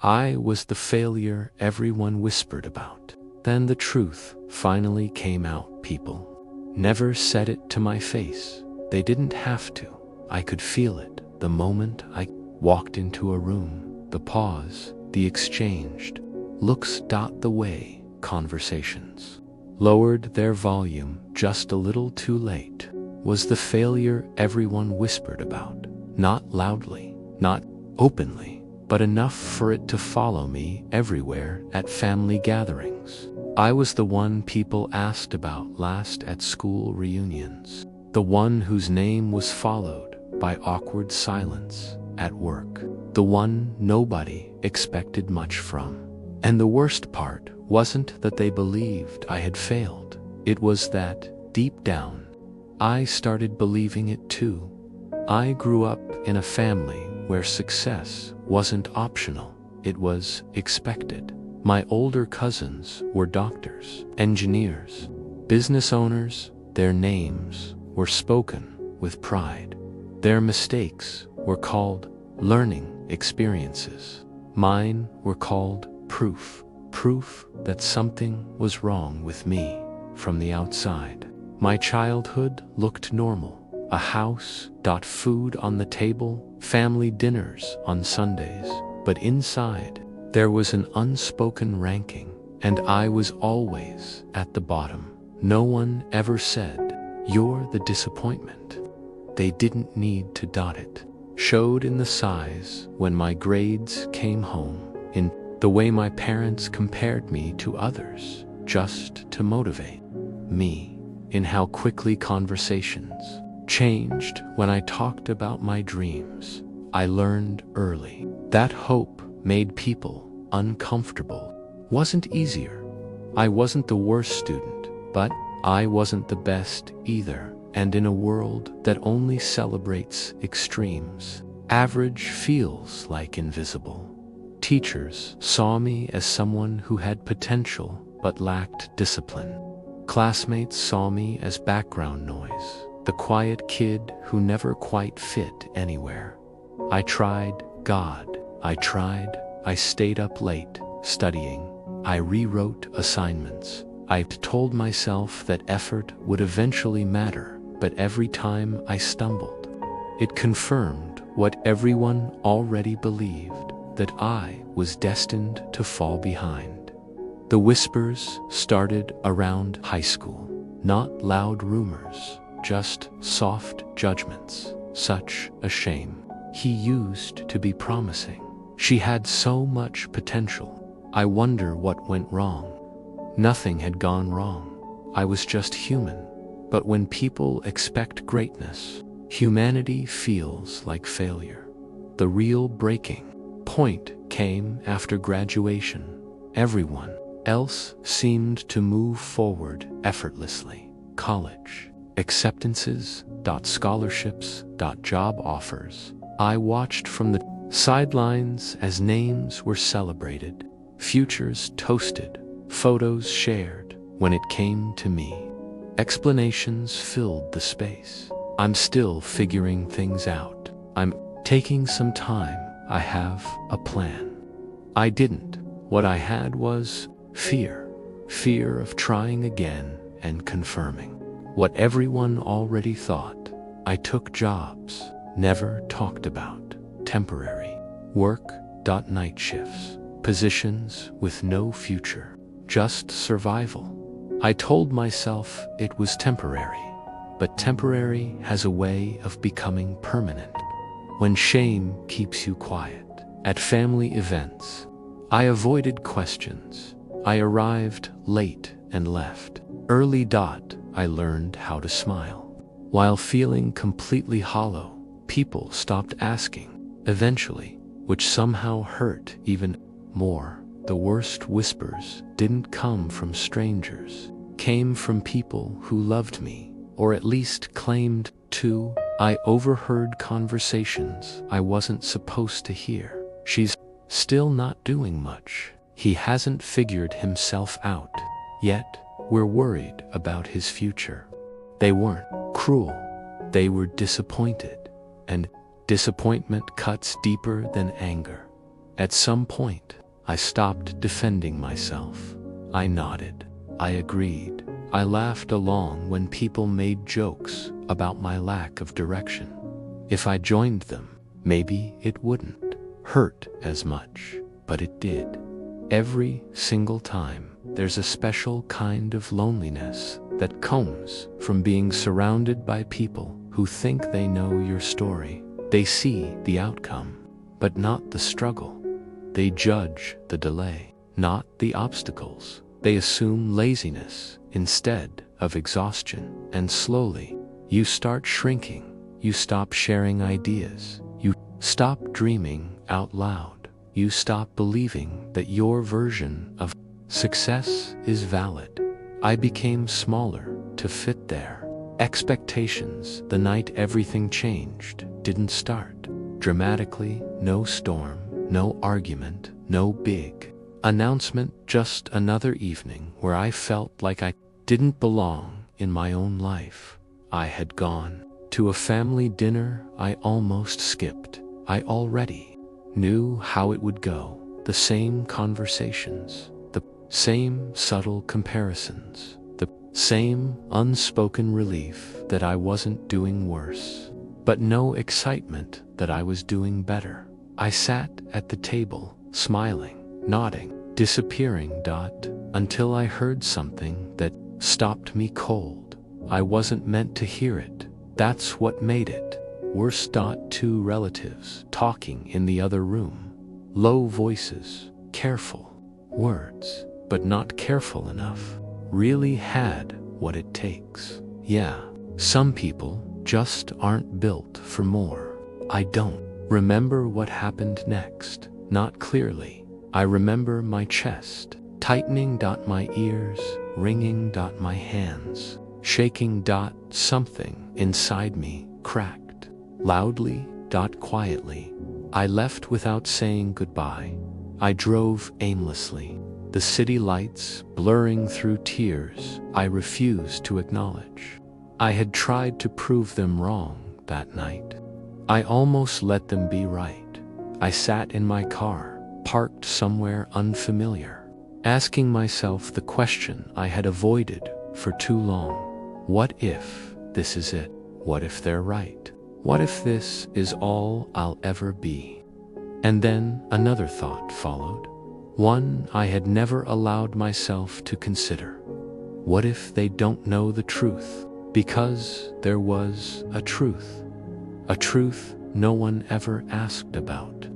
I was the failure everyone whispered about. Then the truth finally came out. People never said it to my face. They didn't have to. I could feel it the moment I walked into a room. The pause, the exchanged looks. The way conversations lowered their volume just a little too late. Was the failure everyone whispered about. Not loudly, not openly, but enough for it to follow me everywhere. At family gatherings, I was the one people asked about last. At school reunions, the one whose name was followed by awkward silence. At work, the one nobody expected much from. And the worst part wasn't that they believed I had failed. It was that, deep down, I started believing it too. I grew up in a family where success wasn't optional, it was expected. My older cousins were doctors, engineers, business owners. Their names were spoken with pride. Their mistakes were called learning experiences. Mine were called proof that something was wrong with me. From the outside, my childhood looked normal. A house, food on the table, family dinners on Sundays. But inside, there was an unspoken ranking, and I was always at the bottom. No one ever said, "You're the disappointment." They didn't need to it. Showed in the sighs when my grades came home, in the way my parents compared me to others, just to motivate me, in how quickly conversations changed when I talked about my dreams. I learned early that hope made people uncomfortable. Wasn't easier. I wasn't the worst student, but I wasn't the best either. And in a world that only celebrates extremes, average feels like invisible. Teachers saw me as someone who had potential but lacked discipline. Classmates saw me as background noise, the quiet kid who never quite fit anywhere. I tried, I stayed up late, studying. I rewrote assignments. I told myself that effort would eventually matter, but every time I stumbled, it confirmed what everyone already believed, that I was destined to fall behind. The whispers started around high school, not loud rumors, just soft judgments. Such a shame. He used to be promising. She had so much potential. I wonder what went wrong. Nothing had gone wrong. I was just human. But when people expect greatness, humanity feels like failure. The real breaking point came after graduation. Everyone else seemed to move forward effortlessly. College, acceptances, scholarships, job offers. I watched from the sidelines as names were celebrated, futures toasted, photos shared. When it came to me, explanations filled the space. I'm still figuring things out. I'm taking some time. I have a plan. I didn't. What I had was fear. Fear of trying again and confirming what everyone already thought. I took jobs never talked about, temporary work, night shifts, positions with no future, just survival. I told myself it was temporary, but temporary has a way of becoming permanent when shame keeps you quiet. At family events, I avoided questions. I arrived late and left early. I learned how to smile. While feeling completely hollow, people stopped asking. Eventually, which somehow hurt even more. The worst whispers didn't come from strangers, came from people who loved me, or at least claimed to. I overheard conversations I wasn't supposed to hear. She's still not doing much. He hasn't figured himself out yet. We're worried about his future. They weren't cruel. They were disappointed. And disappointment cuts deeper than anger. At some point, I stopped defending myself. I nodded. I agreed. I laughed along when people made jokes about my lack of direction. If I joined them, maybe it wouldn't hurt as much, but it did. Every single time, there's a special kind of loneliness that comes from being surrounded by people who think they know your story. They see the outcome, but not the struggle. They judge the delay, not the obstacles. They assume laziness instead of exhaustion, and slowly, you start shrinking. You stop sharing ideas. You stop dreaming out loud. You stop believing that your version of success is valid. I became smaller to fit their expectations. The night everything changed didn't start dramatically. No storm, no argument, no big announcement, just another evening where I felt like I didn't belong in my own life. I had gone to a family dinner I almost skipped. I already knew how it would go. The same conversations, the same subtle comparisons, the same unspoken relief that I wasn't doing worse, but no excitement that I was doing better. I sat at the table, smiling, nodding, disappearing, until I heard something that stopped me cold. I wasn't meant to hear it. That's what made it worse. Two relatives talking in the other room. Low voices, careful words, but not careful enough. Really had what it takes. Yeah, some people just aren't built for more. I don't remember what happened next, not clearly. I remember my chest tightening, my ears ringing, my hands shaking. Something inside me cracked loudly, quietly. I left without saying goodbye. I drove aimlessly, the city lights blurring through tears I refused to acknowledge. I had tried to prove them wrong that night. I almost let them be right. I sat in my car, parked somewhere unfamiliar, asking myself the question I had avoided for too long. What if this is it? What if they're right? What if this is all I'll ever be? And then another thought followed, one I had never allowed myself to consider. What if they don't know the truth? Because there was a truth no one ever asked about.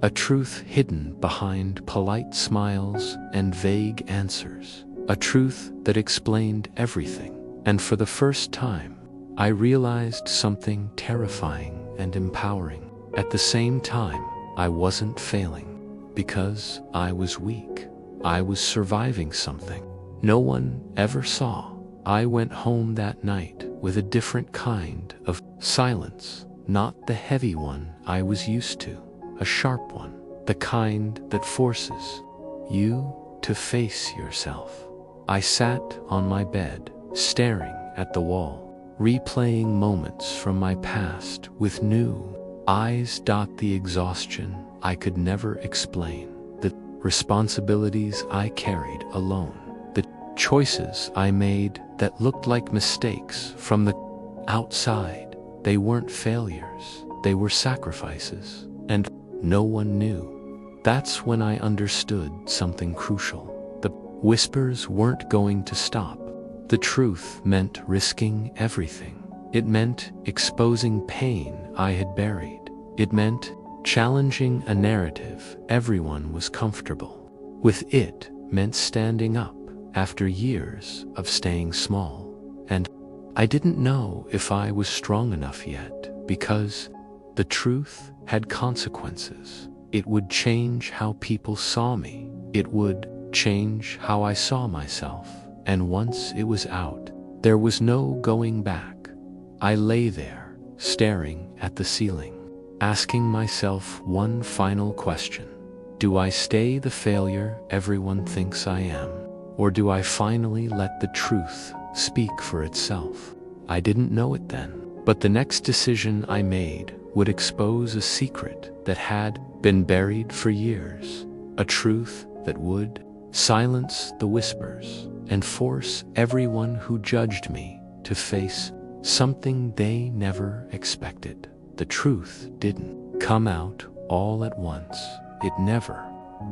A truth hidden behind polite smiles and vague answers. A truth that explained everything. And for the first time, I realized something terrifying and empowering. At the same time, I wasn't failing, because I was weak. I was surviving something no one ever saw. I went home that night with a different kind of silence, not the heavy one I was used to, a sharp one, the kind that forces you to face yourself. I sat on my bed, staring at the wall, replaying moments from my past with new eyes. The exhaustion I could never explain, the responsibilities I carried alone, the choices I made that looked like mistakes from the outside. They weren't failures, they were sacrifices, and no one knew. That's when I understood something crucial. The whispers weren't going to stop. The truth meant risking everything. It meant exposing pain I had buried. It meant challenging a narrative everyone was comfortable with. It meant standing up after years of staying small. And I didn't know if I was strong enough yet, because the truth had consequences. It would change how people saw me. It would change how I saw myself. And once it was out, there was no going back. I lay there, staring at the ceiling, asking myself one final question. Do I stay the failure everyone thinks I am? Or do I finally let the truth speak for itself? I didn't know it then, but the next decision I made would expose a secret that had been buried for years, a truth that would silence the whispers and force everyone who judged me to face something they never expected. The truth didn't come out all at once. It never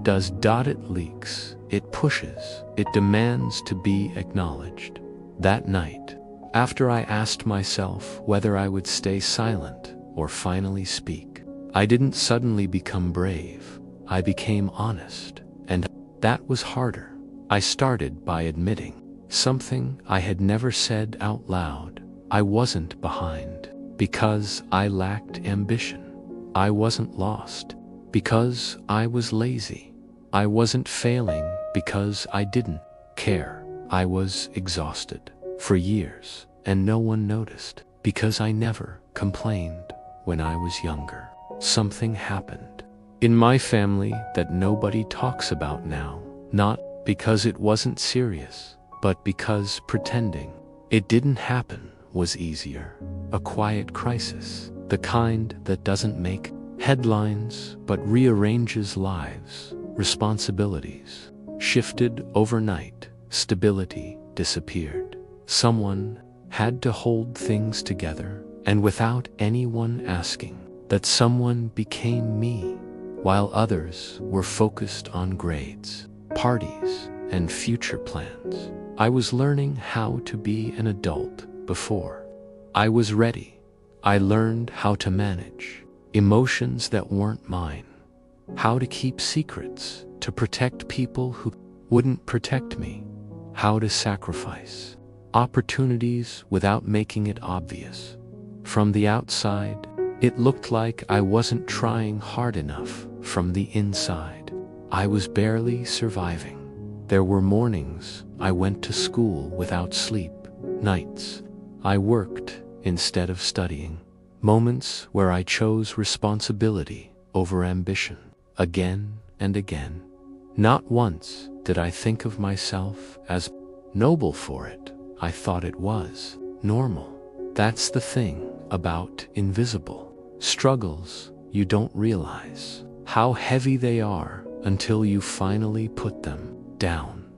does. It leaks, it pushes, it demands to be acknowledged. That night, after I asked myself whether I would stay silent or finally speak, I didn't suddenly become brave. I became honest, and that was harder. I started by admitting something I had never said out loud. I wasn't behind because I lacked ambition. I wasn't lost because I was lazy. I wasn't failing because I didn't care. I was exhausted for years, and no one noticed because I never complained. When I was younger, something happened in my family that nobody talks about now, not because it wasn't serious, but because pretending it didn't happen was easier. A quiet crisis, the kind that doesn't make headlines but rearranges lives. Responsibilities shifted overnight. Stability disappeared. Someone had to hold things together, and without anyone asking, that someone became me, while others were focused on grades, parties, and future plans. I was learning how to be an adult before I was ready. I learned how to manage emotions that weren't mine, how to keep secrets, to protect people who wouldn't protect me, how to sacrifice opportunities without making it obvious. From the outside, it looked like I wasn't trying hard enough. From the inside, I was barely surviving. There were mornings I went to school without sleep, nights I worked instead of studying, moments where I chose responsibility over ambition again and again. Not once did I think of myself as noble for it. I thought it was normal. That's the thing about invisible struggles. You don't realize how heavy they are until you finally put them down.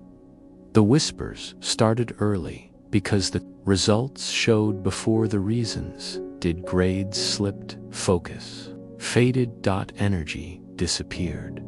The whispers started early because the results showed before the reasons. Did grades slipped, focus faded, energy disappeared.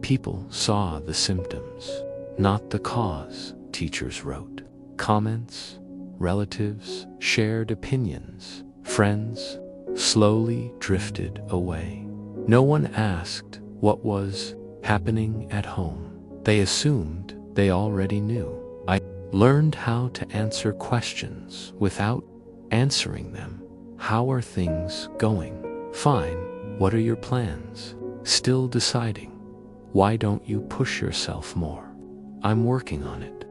People saw the symptoms, not the cause. Teachers wrote comments, relatives shared opinions, friends slowly drifted away. No one asked what was happening at home. They assumed they already knew. I learned how to answer questions without answering them. How are things going? Fine. What are your plans? Still deciding. Why don't you push yourself more? I'm working on it.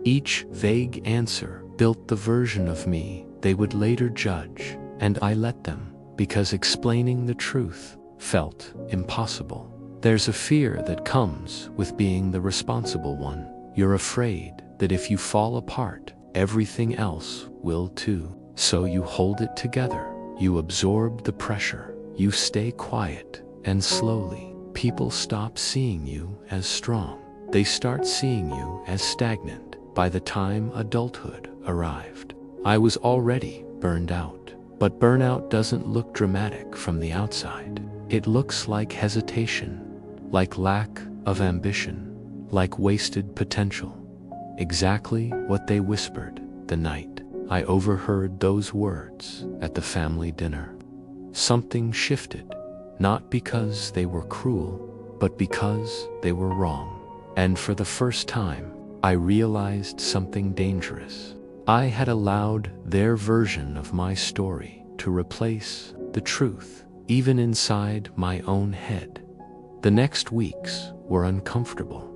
Each vague answer built the version of me they would later judge, and I let them, because explaining the truth felt impossible. There's a fear that comes with being the responsible one. You're afraid that if you fall apart, everything else will too. So you hold it together. You absorb the pressure. You stay quiet, and slowly, people stop seeing you as strong. They start seeing you as stagnant. By the time adulthood arrived, I was already burned out. But burnout doesn't look dramatic from the outside. It looks like hesitation, like lack of ambition, like wasted potential. Exactly what they whispered the night I overheard those words at the family dinner. Something shifted, not because they were cruel, but because they were wrong. And for the first time, I realized something dangerous. I had allowed their version of my story to replace the truth, even inside my own head. The next weeks were uncomfortable.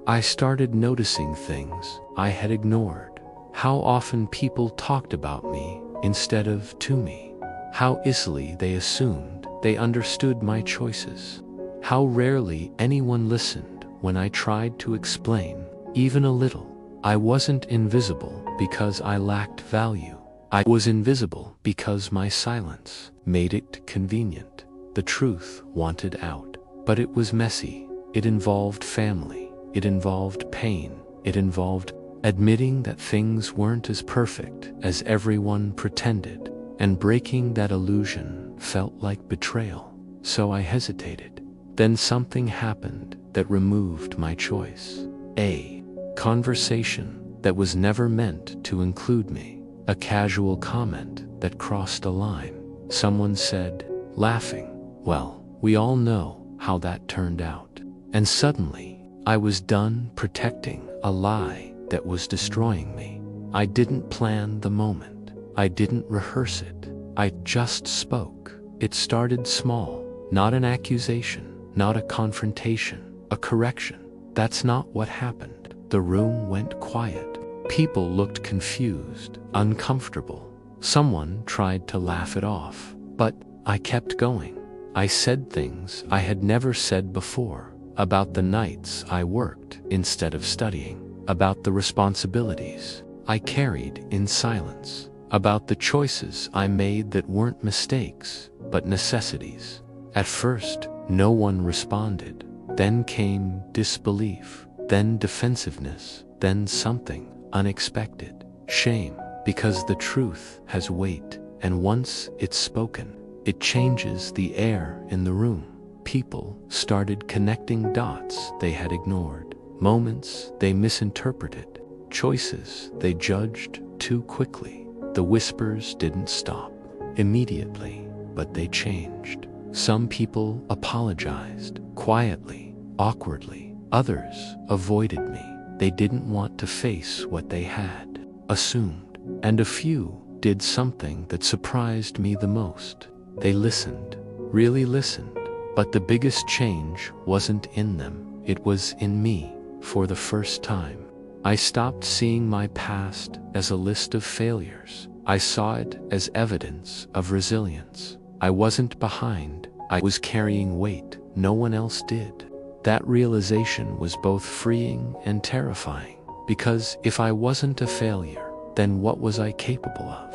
I started noticing things I had ignored. How often people talked about me instead of to me. How easily they assumed they understood my choices. How rarely anyone listened when I tried to explain, even a little. I wasn't invisible because I lacked value. I was invisible because my silence made it convenient. The truth wanted out, but it was messy. It involved family. It involved pain. It involved admitting that things weren't as perfect as everyone pretended, and breaking that illusion felt like betrayal. So I hesitated. Then something happened that removed my choice. A conversation that was never meant to include me. A casual comment that crossed a line. Someone said, laughing, "Well, we all know how that turned out." And suddenly, I was done protecting a lie that was destroying me. I didn't plan the moment. I didn't rehearse it. I just spoke. It started small, not an accusation, not a confrontation, a correction. That's not what happened. The room went quiet. People looked confused, uncomfortable. Someone tried to laugh it off, but I kept going. I said things I had never said before, about the nights I worked instead of studying, about the responsibilities I carried in silence, about the choices I made that weren't mistakes, but necessities. At first, no one responded. Then came disbelief, then defensiveness, then something unexpected. Shame, because the truth has weight, and once it's spoken, it changes the air in the room. People started connecting dots they had ignored, moments they misinterpreted, choices they judged too quickly. The whispers didn't stop immediately, but they changed. Some people apologized, quietly, awkwardly. Others avoided me. They didn't want to face what they had assumed. And a few did something that surprised me the most. They listened, really listened. But the biggest change wasn't in them, it was in me. For the first time, I stopped seeing my past as a list of failures. I saw it as evidence of resilience. I wasn't behind, I was carrying weight no one else did. That realization was both freeing and terrifying, because if I wasn't a failure, then what was I capable of?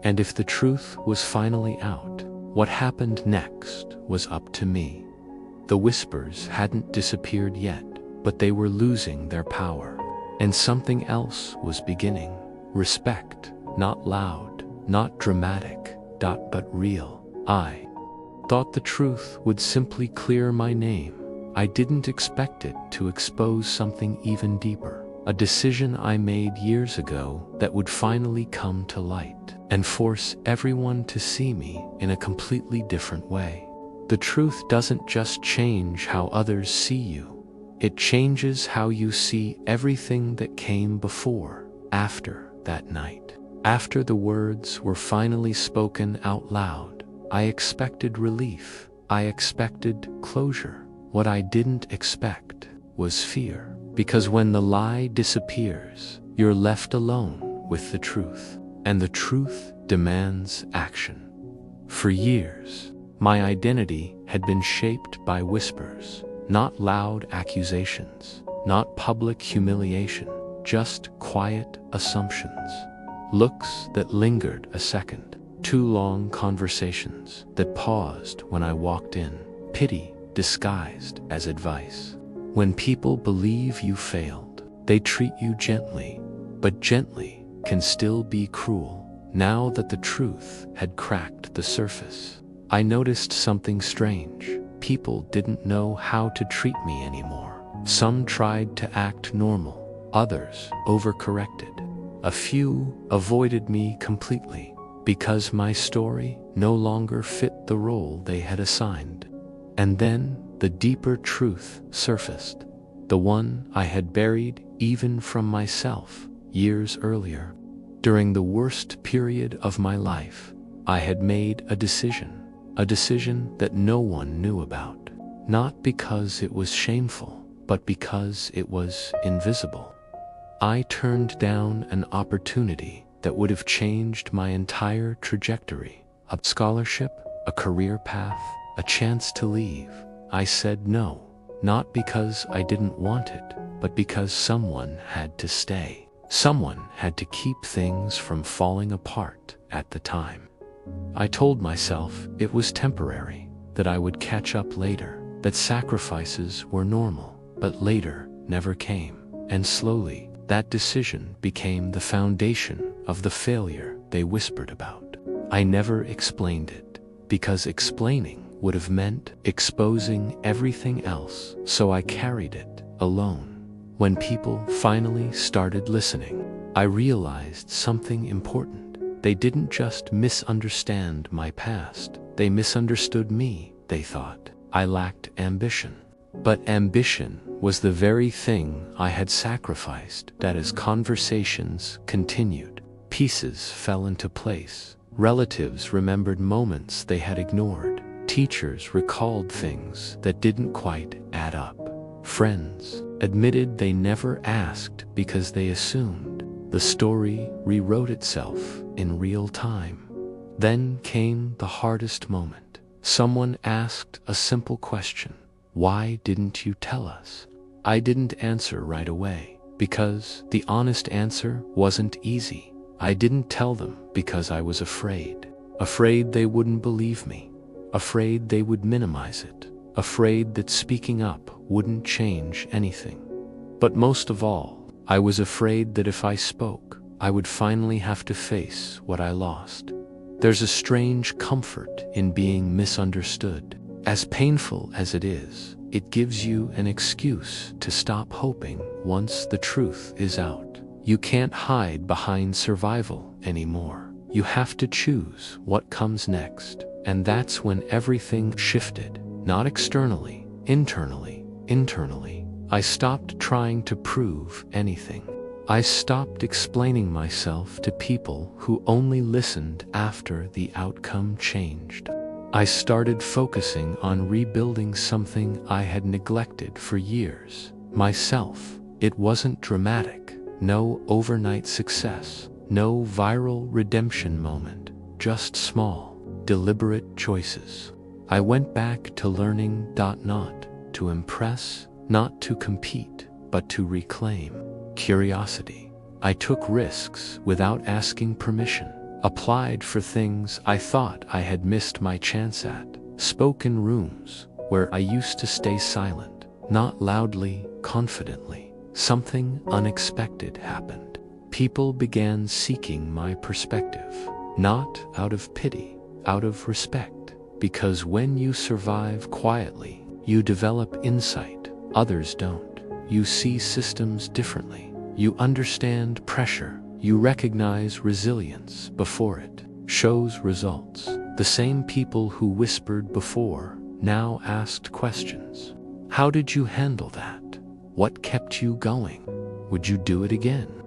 And if the truth was finally out, what happened next was up to me. The whispers hadn't disappeared yet, but they were losing their power. And something else was beginning. Respect, not loud, not dramatic, but real. I thought the truth would simply clear my name. I didn't expect it to expose something even deeper. A decision I made years ago that would finally come to light and force everyone to see me in a completely different way. The truth doesn't just change how others see you. It changes how you see everything that came before, after that night. After the words were finally spoken out loud, I expected relief. I expected closure. What I didn't expect was fear. Because when the lie disappears, you're left alone with the truth. And the truth demands action. For years, my identity had been shaped by whispers, not loud accusations, not public humiliation, just quiet assumptions. Looks that lingered a second, too long conversations that paused when I walked in, pity disguised as advice. When people believe you failed, they treat you gently, but gently can still be cruel. Now that the truth had cracked the surface, I noticed something strange. People didn't know how to treat me anymore. Some tried to act normal, others overcorrected. A few avoided me completely because my story no longer fit the role they had assigned. And then the deeper truth surfaced, the one I had buried even from myself years earlier. During the worst period of my life, I had made a decision that no one knew about, not because it was shameful, but because it was invisible. I turned down an opportunity that would have changed my entire trajectory, a scholarship, a career path, a chance to leave. I said no, not because I didn't want it, but because someone had to stay. Someone had to keep things from falling apart at the time. I told myself it was temporary, that I would catch up later, that sacrifices were normal, but later never came. And slowly, that decision became the foundation of the failure they whispered about. I never explained it, because explaining would have meant exposing everything else, so I carried it alone. When people finally started listening, I realized something important. They didn't just misunderstand my past, they misunderstood me. They thought I lacked ambition. But ambition was the very thing I had sacrificed. That as conversations continued, pieces fell into place. Relatives remembered moments they had ignored. Teachers recalled things that didn't quite add up. Friends admitted they never asked because they assumed. The story rewrote itself in real time. Then came the hardest moment. Someone asked a simple question. Why didn't you tell us? I didn't answer right away, because the honest answer wasn't easy. I didn't tell them because I was afraid. Afraid they wouldn't believe me. Afraid they would minimize it. Afraid that speaking up wouldn't change anything. But most of all, I was afraid that if I spoke, I would finally have to face what I lost. There's a strange comfort in being misunderstood. As painful as it is, it gives you an excuse to stop hoping once the truth is out. You can't hide behind survival anymore. You have to choose what comes next. And that's when everything shifted. Not externally, internally. I stopped trying to prove anything. I stopped explaining myself to people who only listened after the outcome changed. I started focusing on rebuilding something I had neglected for years. Myself. It wasn't dramatic. No overnight success. No viral redemption moment. Just small, deliberate choices. I went back to learning not to impress, not to compete, but to reclaim curiosity. I took risks without asking permission. Applied for things I thought I had missed my chance at. Spoke in rooms where I used to stay silent. Not loudly, confidently. Something unexpected happened. People began seeking my perspective. Not out of pity, out of respect. Because when you survive quietly, you develop insight. Others don't. You see systems differently. You understand pressure. You recognize resilience before it shows results. The same people who whispered before now asked questions. How did you handle that? What kept you going? Would you do it again?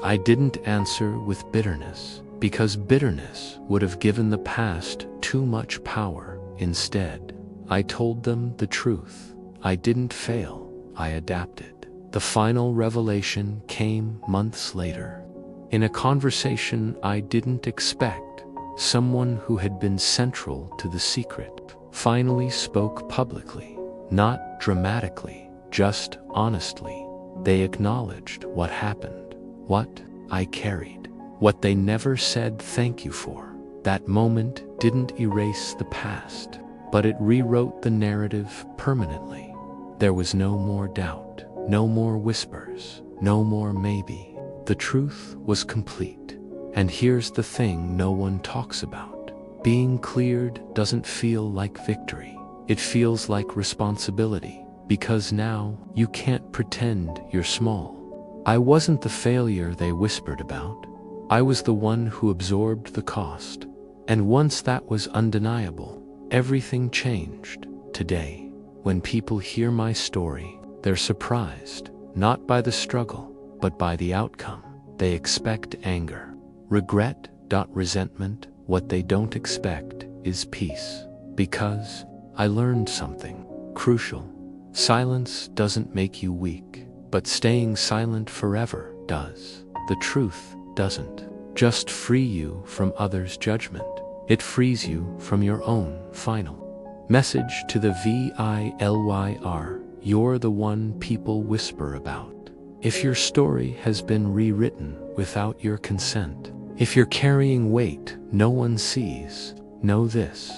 I didn't answer with bitterness, because bitterness would have given the past too much power. Instead, I told them the truth. I didn't fail. I adapted. The final revelation came months later. In a conversation I didn't expect, someone who had been central to the secret finally spoke publicly. Not dramatically, just honestly. They acknowledged what happened, what I carried, what they never said thank you for. That moment didn't erase the past, but it rewrote the narrative permanently. There was no more doubt, no more whispers, no more maybe. The truth was complete. And here's the thing no one talks about. Being cleared doesn't feel like victory. It feels like responsibility, because now you can't pretend you're small. I wasn't the failure they whispered about. I was the one who absorbed the cost. And once that was undeniable, everything changed. Today, when people hear my story, they're surprised, not by the struggle, but by the outcome. They expect anger, regret, resentment. What they don't expect is peace. Because I learned something crucial. Silence doesn't make you weak, but staying silent forever does. The truth doesn't just free you from others' judgment. It frees you from your own final. Message to the VILYR. You're the one people whisper about. If your story has been rewritten without your consent, if you're carrying weight no one sees, know this: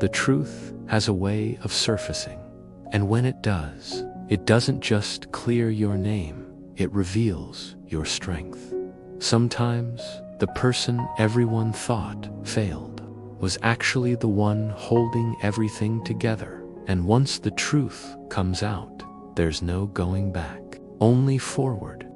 the truth has a way of surfacing. And when it does, it doesn't just clear your name, it reveals your strength. Sometimes, the person everyone thought failed was actually the one holding everything together. And once the truth comes out, there's no going back, only forward.